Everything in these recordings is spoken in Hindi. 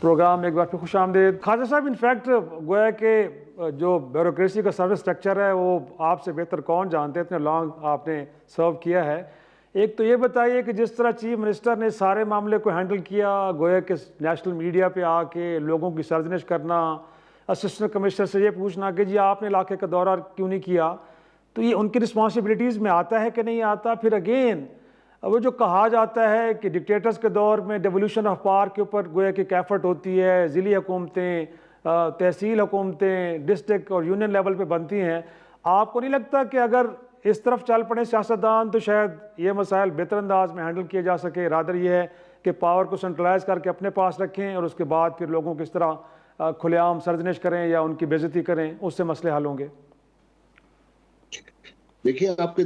प्रोग्राम एक बार फिर खुशामदीद। ख्वाजा साहब, इनफैक्ट गोया कि जो ब्यूरोक्रेसी का सर्विस स्ट्रक्चर है वो आपसे बेहतर कौन जानते हैं, इतने लॉन्ग आपने सर्व किया है। एक तो ये बताइए कि जिस तरह चीफ मिनिस्टर ने सारे मामले को हैंडल किया, गोया कि नेशनल मीडिया पे आके लोगों की सरजनिश करना, असिस्टेंट कमिश्नर से ये पूछना कि जी आपने इलाके का दौरा क्यों नहीं किया, तो ये उनकी रिस्पॉन्सिबिलिटीज़ में आता है कि नहीं आता। फिर अगेन वो जो कहा जाता है कि डिक्टेटर्स के दौर में डेवोल्यूशन ऑफ पावर के ऊपर गोया कि कैफर्ट होती है, ज़िली हुकूमतें, तहसील हुकूमतें डिस्ट्रिक्ट और यूनियन लेवल पे बनती हैं। आपको नहीं लगता कि अगर इस तरफ चल पड़े सियासतदान तो शायद ये मसाइल बेहतर अंदाज में हैंडल किए जा सके? रादर ये है कि पावर को सेंट्रलाइज करके अपने पास रखें और उसके बाद फिर लोगों को इस तरह खुलेआम सर्जनिश करें या उनकी बेइज्जती करें, उससे मसले हल होंगे। देखिए, आपके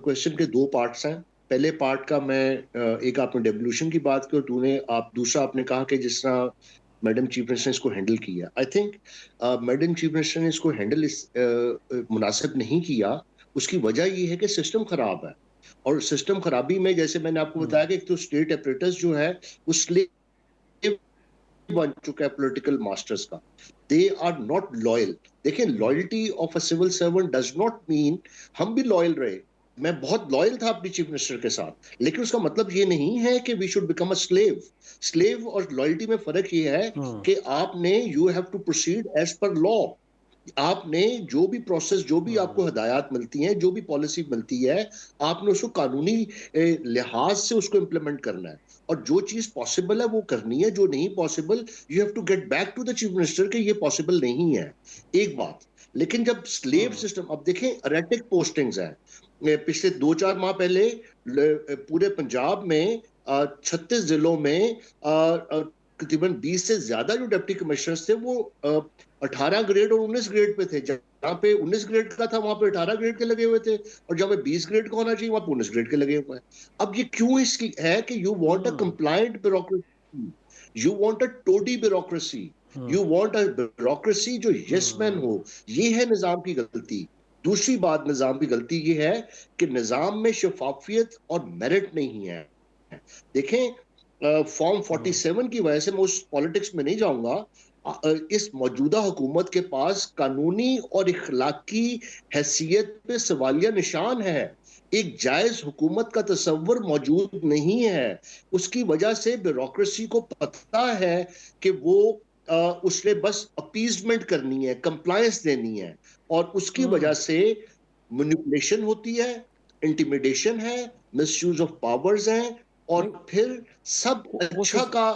क्वेश्चन के दो पार्ट्स हैं। पहले पार्ट का मैं एक आपने डेवोल्यूशन की बात की और दूसरा आपने कहा कि जिस तरह मैडम चीफ मिनिस्टर ने इसको हैंडल किया। I think madam chief minister ने इसको हैंडल मुनासिब नहीं किया। उसकी वजह ये है कि सिस्टम खराब है, और सिस्टम खराबी में जैसे मैंने आपको बताया कि एक तो स्टेट अपरेटस जो है वो स्लेव बन चुका है पॉलिटिकल मास्टर्स का। They are not loyal. देखिए, loyalty of a civil servant does not mean हम भी लॉयल रहे। मैं बहुत लॉयल था अपनी चीफ मिनिस्टर के साथ, लेकिन उसका मतलब ये नहीं है कि we should become a slave. Slave और लॉयल्टी में फर्क ये है कि आपने you have to proceed as per law. आपने जो भी प्रोसेस, जो भी आपको हदायत मिलती हैं, जो भी पॉलिसी मिलती है, आपने उसको कानूनी लिहाज से उसको इंप्लीमेंट करना है, और जो चीज पॉसिबल है वो करनी है, जो नहीं possible you have to get back to the chief minister कि ये पॉसिबल नहीं है। एक बात। लेकिन जब स्लेव सिस्टम, अब देखें एरेटिक पोस्टिंग्स है। पिछले 2-4 माह पहले पूरे पंजाब में 36 जिलों में तकरीबन 20 से ज्यादा जो डिप्टी कमिश्नर थे वो 18 ग्रेड और 19 ग्रेड पे थे। जहां पे 19 ग्रेड का था वहां पे 18 ग्रेड के लगे हुए थे, और जहां पे 20 ग्रेड का होना चाहिए वहां पे 19 ग्रेड के लगे हुए हैं। अब ये क्यों इसकी है कि you want a compliant bureaucracy, you want a toady bureaucracy, you want a bureaucracy जो यस मैन हो। ये है निजाम की गलती। दूसरी बात निजाम की गलती ये है कि निजाम में शफाफियत और मेरिट नहीं है। देखें, फॉर्म 47 की वजह से मैं उस पॉलिटिक्स में नहीं जाऊंगा। इस मौजूदा हुकूमत के पास कानूनी और इखलाकी हैसियत पे सवालिया निशान है। एक जायज हुकूमत का तस्वर मौजूद नहीं है। उसकी वजह से ब्यूरोक्रेसी को पता है कि वो उसने बस अपीजमेंट करनी है, कंप्लायंस देनी है, और उसकी वजह से मैनिपुलेशन होती है, इंटिमिडेशन है, मिसयूज ऑफ पावर्स है, और फिर सब अच्छा का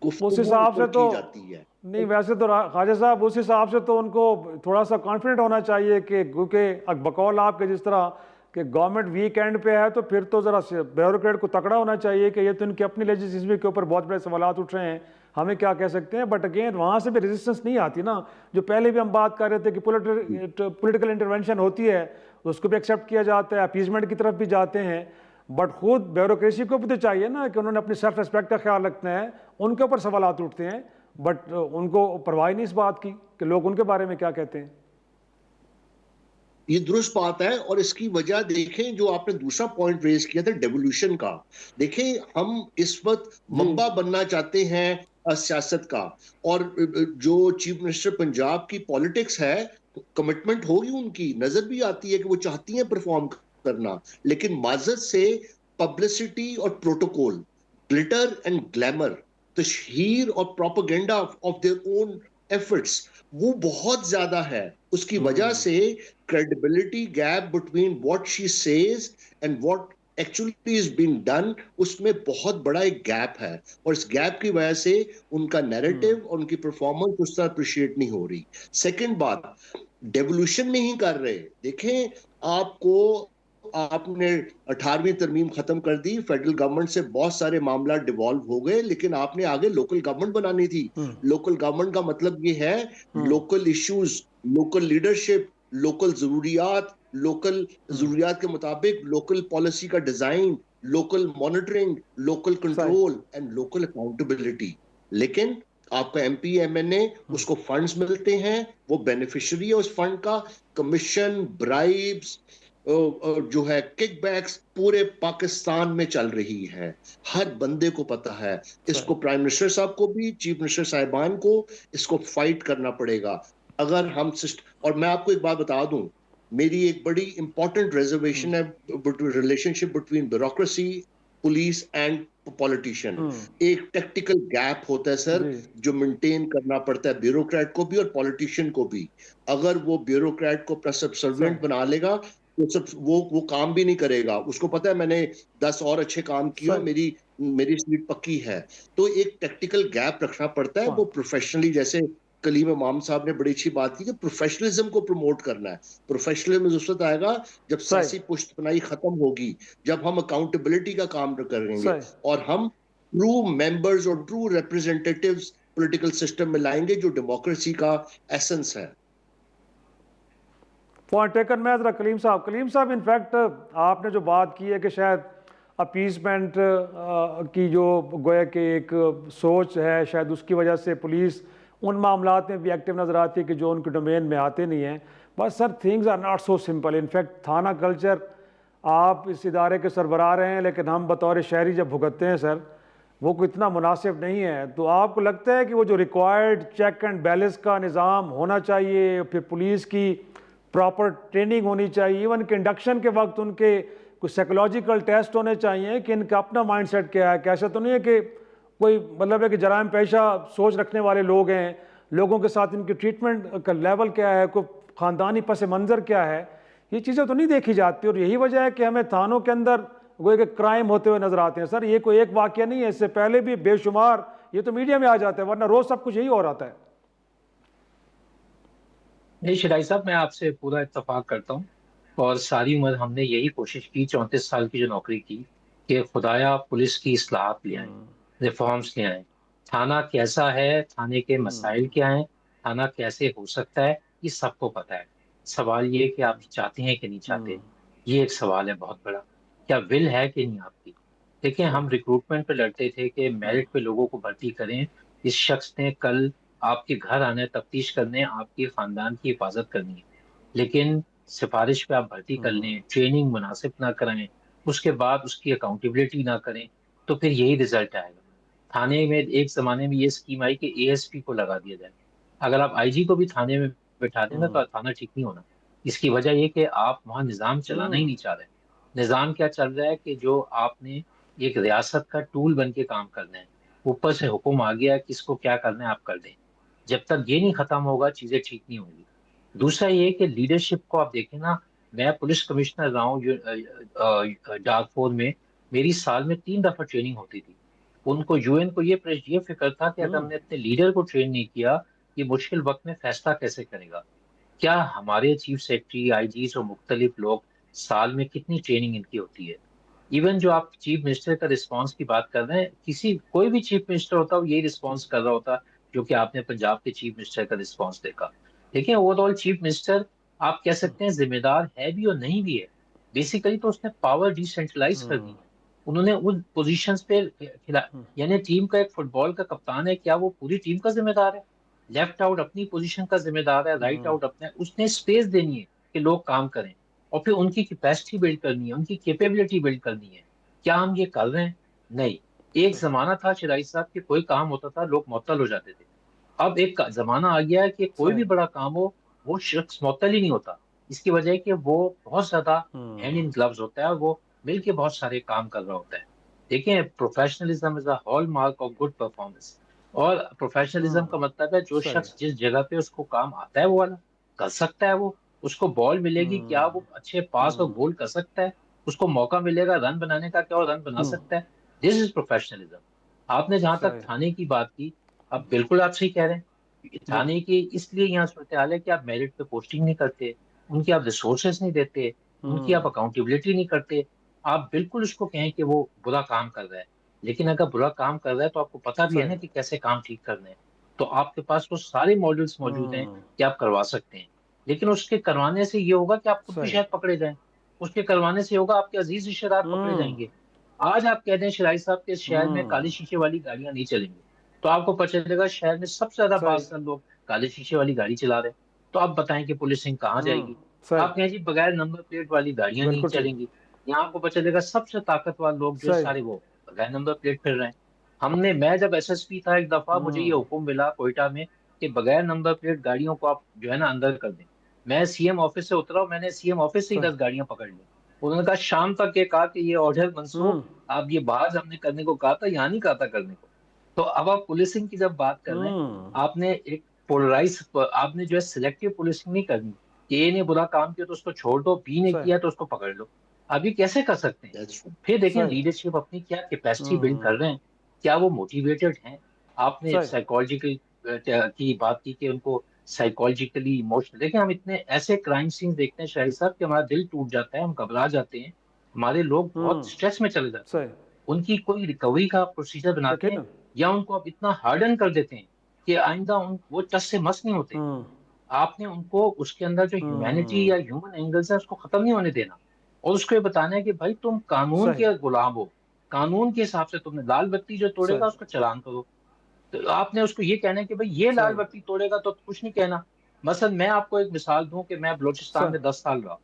उस हिसाब से तो की जाती है। नहीं, वैसे तो ख्वाजा साहब उस हिसाब से तो उनको थोड़ा सा कॉन्फिडेंट होना चाहिए कि क्योंकि बकौल आपके जिस तरह कि गवर्नमेंट वीक एंड पे है, तो फिर तो ज़रा ब्यूरोक्रेट को तकड़ा होना चाहिए कि ये तो इनकी अपनी लेजिस्लेशन के ऊपर बहुत बड़े सवाल उठ रहे हैं, हमें क्या कह सकते हैं। बट अगेन वहाँ से भी रेजिस्टेंस नहीं आती ना, जो पहले भी हम बात कर रहे थे कि पॉलिटिकल इंटरवेंशन होती है, उसको भी एक्सेप्ट किया जाता है, अपीजमेंट की तरफ भी जाते हैं। बट खुद ब्यूरोक्रेसी को भी तो चाहिए ना कि उन्होंने अपनी सेल्फ रिस्पेक्ट का ख्याल रखना है। उनके ऊपर सवाल उठते हैं, बट उनको परवाह नहीं इस बात की कि लोग उनके बारे में क्या कहते हैं। ये दुरुस्त बात है, और इसकी वजह देखें, जो आपने दूसरा पॉइंट रेज किया था डेवोल्यूशन का। देखें, हम इस वक्त मंबा बनना चाहते हैं सियासत का, और जो चीफ मिनिस्टर पंजाब की पॉलिटिक्स है, कमिटमेंट होगी उनकी, नजर भी आती है कि वो चाहती हैं परफॉर्म करना, लेकिन माजत से पब्लिसिटी और प्रोटोकॉल, ग्लिटर एंड ग्लैमर, तशहीर और propaganda of their own efforts वो बहुत ज्यादा है। उसकी वजह से credibility gap between what she says and what actually is being done, उसमें बहुत बड़ा एक गैप है, और इस गैप की वजह से उनका नैरेटिव और उनकी परफॉर्मेंस उस तरह अप्रिशिएट नहीं हो रही। सेकंड बात, डेवोल्यूशन नहीं कर रहे। देखें, आपने 18वीं तरमीम खत्म कर दी, फेडरल गवर्नमेंट से बहुत सारे मामला डिवॉल्व हो गए, लेकिन आपने आगे लोकल गवर्नमेंट बनानी थी। लोकल गवर्नमेंट का मतलब ये है local issues, local leadership, local जरूरियात के मुताबिक लोकल पॉलिसी का design, local monitoring, local control and local accountability. लेकिन आपका एमपी एमएनए, उसको फंड्स मिलते हैं, वो बेनिफिशियरी है उस फंड का, कमीशन, ब्राइब्स, जो है किकबैक्स पूरे पाकिस्तान में चल रही है, हर बंदे को पता है। इसको प्राइम मिनिस्टर साहब को भी, चीफ मिनिस्टर साहिबान को इसको फाइट करना पड़ेगा। अगर हम और मैं आपको एक बात बता दूं, मेरी एक बड़ी इंपॉर्टेंट रिजर्वेशन है relationship between bureaucracy, police and politician. एक टेक्टिकल गैप होता है सर, जो मेंटेन करना पड़ता है ब्यूरोक्रेट को भी और पॉलिटिशियन को भी। अगर वो ब्यूरोक्रेट को सबसर्वेंट बना लेगा तो सब वो काम भी नहीं करेगा। उसको पता है मैंने 10 और अच्छे काम किए, मेरी मेरी सीट पक्की है। तो एक टेक्टिकल गैप रखना पड़ता है। वो प्रोफेशनली, जैसे कलीम इमाम साहब ने बड़ी अच्छी बात की कि प्रोफेशनलिज्म को प्रमोट करना है। प्रोफेशनलिज्म उस वक्त आएगा जब सियासी पुश्तपनाही खत्म होगी, जब हम अकाउंटेबिलिटी का काम करेंगे और हम ट्रू मेंबर्स और ट्रू रिप्रेजेंटेटिव्स पॉलिटिकल सिस्टम में लाएंगे, जो डेमोक्रेसी का एसेंस है। Point taken. मैं जरा कलीम साहब इनफैक्ट आपने जो बात की है कि शायद अपीसमेंट की जो गोया कि एक सोच है, शायद उसकी वजह से पुलिस उन मामलात में भी एक्टिव नज़र आती है कि जो उनके डोमेन में आते नहीं हैं। But sir, things are not so simple. In fact थाना कल्चर, आप इस इदारे के सरबराह रहे हैं, लेकिन हम बतौर शहरी जब भुगतते हैं सर, वो कोई इतना मुनासिब नहीं है। तो आपको लगता है कि वो जो रिक्वायर्ड चेक एंड बैलेंस का निज़ाम होना चाहिए, फिर पुलिस की प्रॉपर ट्रेनिंग होनी चाहिए, इवन कि इंडक्शन के वक्त उनके कुछ साइकोलॉजिकल टेस्ट होने चाहिए कि इनका अपना माइंडसेट क्या है। कैसा तो नहीं है कि कोई मतलब है कि जराइम पेशा सोच रखने वाले लोग हैं, लोगों के साथ इनकी ट्रीटमेंट का लेवल क्या है, कोई ख़ानदानी पस मंज़र क्या है, ये चीज़ें तो नहीं देखी जाती। और यही वजह है कि हमें थानों के अंदर वो एक क्राइम होते हुए नज़र आते हैं। सर, ये कोई एक वाक़या नहीं है, इससे पहले भी बेशुमार ये तो मीडिया में आ जाते हैं, वरना रोज़ सब कुछ यही हो रहा है। नहीं शिराई साहब, मैं आपसे पूरा इत्तेफाक करता हूँ। और सारी उम्र हमने यही कोशिश की, 34 साल की जो नौकरी की, कि खुदाया पुलिस की इस्लाहत ले आए, रिफॉर्म्स ले आए। थाना कैसा है, थाने के मसाइल क्या हैं, थाना कैसे हो सकता है, ये सबको पता है। सवाल ये कि आप चाहते हैं कि नहीं चाहते, ये एक सवाल है बहुत बड़ा। क्या विल है कि नहीं आपकी। देखिए, हम रिक्रूटमेंट पे लड़ते थे कि मेरिट पे लोगों को भर्ती करें। इस शख्स ने कल आपके घर आने, तफ्तीश करने, आपके खानदान की हिफाजत करनी है, लेकिन सिफारिश पे आप भर्ती कर लें, ट्रेनिंग मुनासिब ना कराएं, उसके बाद उसकी अकाउंटेबिलिटी ना करें, तो फिर यही रिजल्ट आएगा। थाने में एक जमाने में ये स्कीम आई कि एएसपी को लगा दिया जाए। अगर आप आईजी को भी थाने में बैठा देना तो थाना ठीक नहीं होना। इसकी वजह ये कि आप वहाँ निज़ाम चलाना ही नहीं चाह रहे। निज़ाम क्या चल रहा है कि जो आपने एक रियासत का टूल बन के काम करना है, ऊपर से हुक्म आ गया कि इसको क्या करना है आप कर दें। जब तक ये नहीं खत्म होगा, चीजें ठीक नहीं होंगी। दूसरा ये कि लीडरशिप को आप देखें ना, मैं पुलिस कमिश्नर रहा हूँ डार्फोर में। मेरी साल में 3 दफा ट्रेनिंग होती थी। उनको, यूएन को ये फिक्र था कि अगर हमने अपने लीडर को ट्रेन नहीं किया, ये मुश्किल वक्त में फैसला कैसे करेगा। क्या हमारे चीफ सेक्रेटरी, आईजीज और मुख्तलिफ लोग, साल में कितनी ट्रेनिंग इनकी होती है। इवन जो आप चीफ मिनिस्टर का रिस्पांस की बात कर रहे हैं, कोई भी चीफ मिनिस्टर होता है यही रिस्पांस कर रहा होता, जो कि आपने पंजाब के चीफ मिनिस्टर का रिस्पांस देखा। देखिए, ओवरऑल चीफ मिनिस्टर आप कह सकते हैं जिम्मेदार है भी और नहीं भी है। बेसिकली तो उसने पावर डिसेंट्रलाइज कर दी है। उन्होंने उन पोजीशंस पे यानी टीम का, एक फुटबॉल का कप्तान है, क्या वो पूरी टीम का जिम्मेदार है। लेफ्ट आउट अपनी पोजीशन का जिम्मेदार है, राइट आउट अपने। उसने स्पेस देनी है कि लोग काम करें, और फिर उनकी कैपेसिटी बिल्ड करनी है, उनकी कैपेबिलिटी बिल्ड करनी है। क्या हम ये कर रहे हैं? नहीं। एक जमाना था शिराई साहब कि कोई काम होता था लोग मुअत्तल हो जाते थे। अब एक जमाना आ गया है कि कोई भी बड़ा काम हो, वो शख्स मुअत्तल ही नहीं होता। इसकी वजह है कि वो बहुत ज्यादा हैंड इन ग्लव्स होता है और वो मिलके बहुत सारे काम कर रहा होता है। देखिए, professionalism is a hall mark of good performance. और प्रोफेशनलिज्म का मतलब है जो शख्स जिस जगह पे उसको काम आता है वो वाला कर सकता है। वो, उसको बॉल मिलेगी, क्या वो अच्छे पास और गोल कर सकता है। उसको मौका मिलेगा रन बनाने का, क्या वो रन बना सकता है। This is professionalism. आपने जहां तक थाने की बात की, अब बिल्कुल आप सही कह रहे हैं। थाने की इसलिए यहाँ सूरत हाल है कि आप मेरिट पे पोस्टिंग नहीं करते, उनकी आप रिसोर्सेज नहीं देते, उनकी आप अकाउंटेबिलिटी नहीं करते। आप बिल्कुल उसको कहें कि वो बुरा काम कर रहा है, लेकिन अगर बुरा काम कर रहा है तो आपको पता भी है ना कि कैसे काम ठीक करने हैं। तो आपके पास वो सारे मॉड्यूल्स मौजूद हैं कि आप करवा सकते हैं। लेकिन उसके करवाने से ये होगा कि आप खुद भी शायद पकड़े जाएं। उसके करवाने से होगा आपके अजीज रिश्तेदार पकड़े जाएंगे। आज आप कहते हैं शिराई साहब के इस शहर में काले शीशे वाली गाड़ियां नहीं चलेंगी, तो आपको पता चलेगा शहर में सबसे ज्यादा बासर लोग काले शीशे वाली गाड़ी चला रहे हैं। तो आप बताएं कि पुलिसिंग कहाँ जाएगी। सही आप कहें जी बगैर नंबर प्लेट वाली गाड़ियां नहीं बिल्कुल ठीक चलेंगी। यहाँ आपको पता चलेगा सबसे ताकतवर लोग जो है सही सारे वो बगैर नंबर प्लेट फिर रहे हैं। मैं जब एसएसपी था एक दफा मुझे ये हम्म हुक्म मिला कोयटा में कि बगैर नंबर प्लेट गाड़ियों को आप जो है ना अंदर कर दें। मैं सीएम ऑफिस से उतरा, मैंने सीएम ऑफिस से ही सही 10 गाड़ियां पकड़ ली। उन्होंने कहा शाम तक ये कहा कि ये ऑर्डर हम्म मनसूख, आप ये बाहर हमने करने को कहा था, यहाँ नहीं कहा था करने को। तो अब आप पुलिसिंग की जब बात कर रहे हैं, हम्म आपने एक पोलराइज, आपने जो है सिलेक्टिव पुलिसिंग नहीं करनी कि ए ने बुरा काम किया तो उसको छोड़ दो, बी ने सही किया तो उसको पकड़ लो। अभी कैसे कर सकते हैं? दैट्स फिर देखें सही लीडरशिप अपनी क्या कैपेसिटी बिल्ड कर हम्म रहे हैं, क्या वो मोटिवेटेड हैं। आपने सही साइकोलॉजिकल की बात की कि उनको साइकोलॉजिकली इमोशनल, देखिए हम इतने ऐसे क्राइम सीन देखते हैं शाहिद साहब कि हमारा दिल टूट जाता है, हम घबरा जाते हैं, हमारे लोग बहुत स्ट्रेस में चले जाते हैं। सही उनकी कोई रिकवरी का प्रोसीजर बनाते हैं यकीनन या उनको आप इतना हार्डन कर देते हैं कि आइंदा वो टस से मस नहीं होते। हम्म आपने उनको उसके अंदर जो ह्यूमैनिटी हम्म या ह्यूमन एंगल्स है उसको खत्म नहीं होने देना, और उसको ये बताना है कि भाई तुम कानून सही के गुलाम हो, कानून के हिसाब से तुमने लाल बत्ती जो सही तोड़ेगा उसको चालान करो। तो आपने उसको ये कहना है कि भाई ये लाल सही बत्ती तोड़ेगा तो कुछ नहीं कहना। मसलन मैं आपको एक मिसाल दूं कि मैं बलूचिस्तान सही में 10 साल रहा।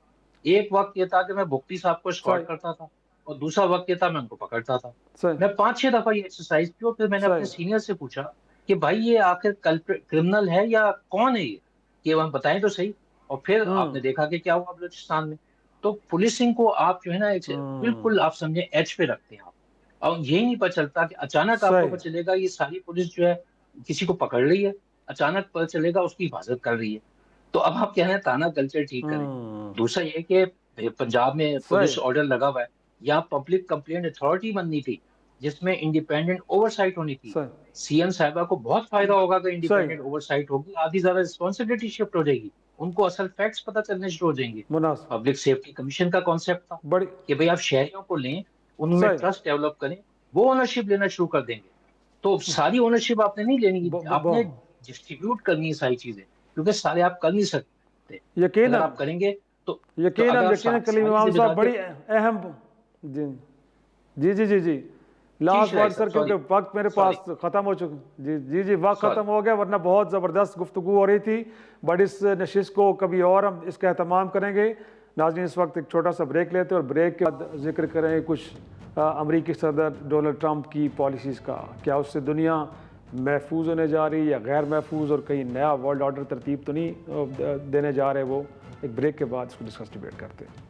एक वक्त ये था कि मैं भुक्ती साहब को सही एस्कॉर्ट करता था, और दूसरा वक्त ये था मैं उनको पकड़ता था। सही मैं 5-6 दफा ये एक्सरसाइज की और फिर मैंने अपने सही सीनियर से पूछा कि भाई ये आखिर क्रिमिनल है या कौन है ये हम बताएं तो सही। और फिर हम्म आपने देखा कि क्या हुआ बलूचिस्तान में। तो पुलिसिंग को आप जो है ना एक हम्म बिल्कुल आप समझे एज पे रखते हैं आप। और यही नहीं पता चलता कि अचानक आपको सही पता चलेगा ये सारी पुलिस जो है किसी को पकड़ रही है, अचानक पता चलेगा उसकी हिफाजत कर रही है। तो अब आप कह रहे हैं थाना कल्चर ठीक करें। हम्म दूसरा ये कि पंजाब में सही पुलिस ऑर्डर लगा हुआ है, यहाँ पब्लिक कंप्लेंट अथॉरिटी बननी थी जिसमें इंडिपेंडेंट ओवरसाइट होनी थी। सही सीएम साहिबा को बहुत फायदा होगा अगर सही इंडिपेंडेंट ओवरसाइट होगी, आधी ज्यादा रिस्पॉन्सिबिलिटी शिफ्ट हो जाएगी, उनको असल फैक्ट्स पता चलने शुरू हो जाएंगे। मुनासिब पब्लिक सेफ्टी कमीशन का कॉन्सेप्ट था बड़ी कि भाई आप शहरियों को लें, उनमें सही ट्रस्ट डेवलप करें, वो ओनरशिप लेना शुरू कर देंगे। तो सारी ओनरशिप आपने नहीं लेनी, ब, ब, आपने ब, डिस्ट्रीब्यूट करनी है सारी चीजें, क्योंकि सारे आप कर नहीं सकते। अगर यकीनन आप करेंगे तो अगर यकीनन आप यकीनन कलीम सारी इमाम साहब जिम्मेदारी। बड़ी अहम जी जी जी जी जी जी लास्ट शाहिद वर्ड साहब, सर क्योंकि सॉरी वक्त मेरे सॉरी पास ख़त्म हो चुका जी जी जी वक्त सॉरी। ख़त्म हो गया वरना बहुत ज़बरदस्त गुफ्तगू हो रही थी। बट इस नशिस्त को कभी और हम इसका एहतमाम करेंगे। नाज़रीन इस वक्त एक छोटा सा ब्रेक लेते हैं और ब्रेक के बाद जिक्र करेंगे कुछ अमरीकी सदर डोनाल्ड ट्रंप की पॉलिसीज़ का, क्या उससे दुनिया महफूज होने जा रही है या गैर महफूज, और कहीं नया वर्ल्ड ऑर्डर तरतीब तो नहीं देने जा रहे वो। एक ब्रेक के बाद इसको डिस्कस डिबेट करते हैं।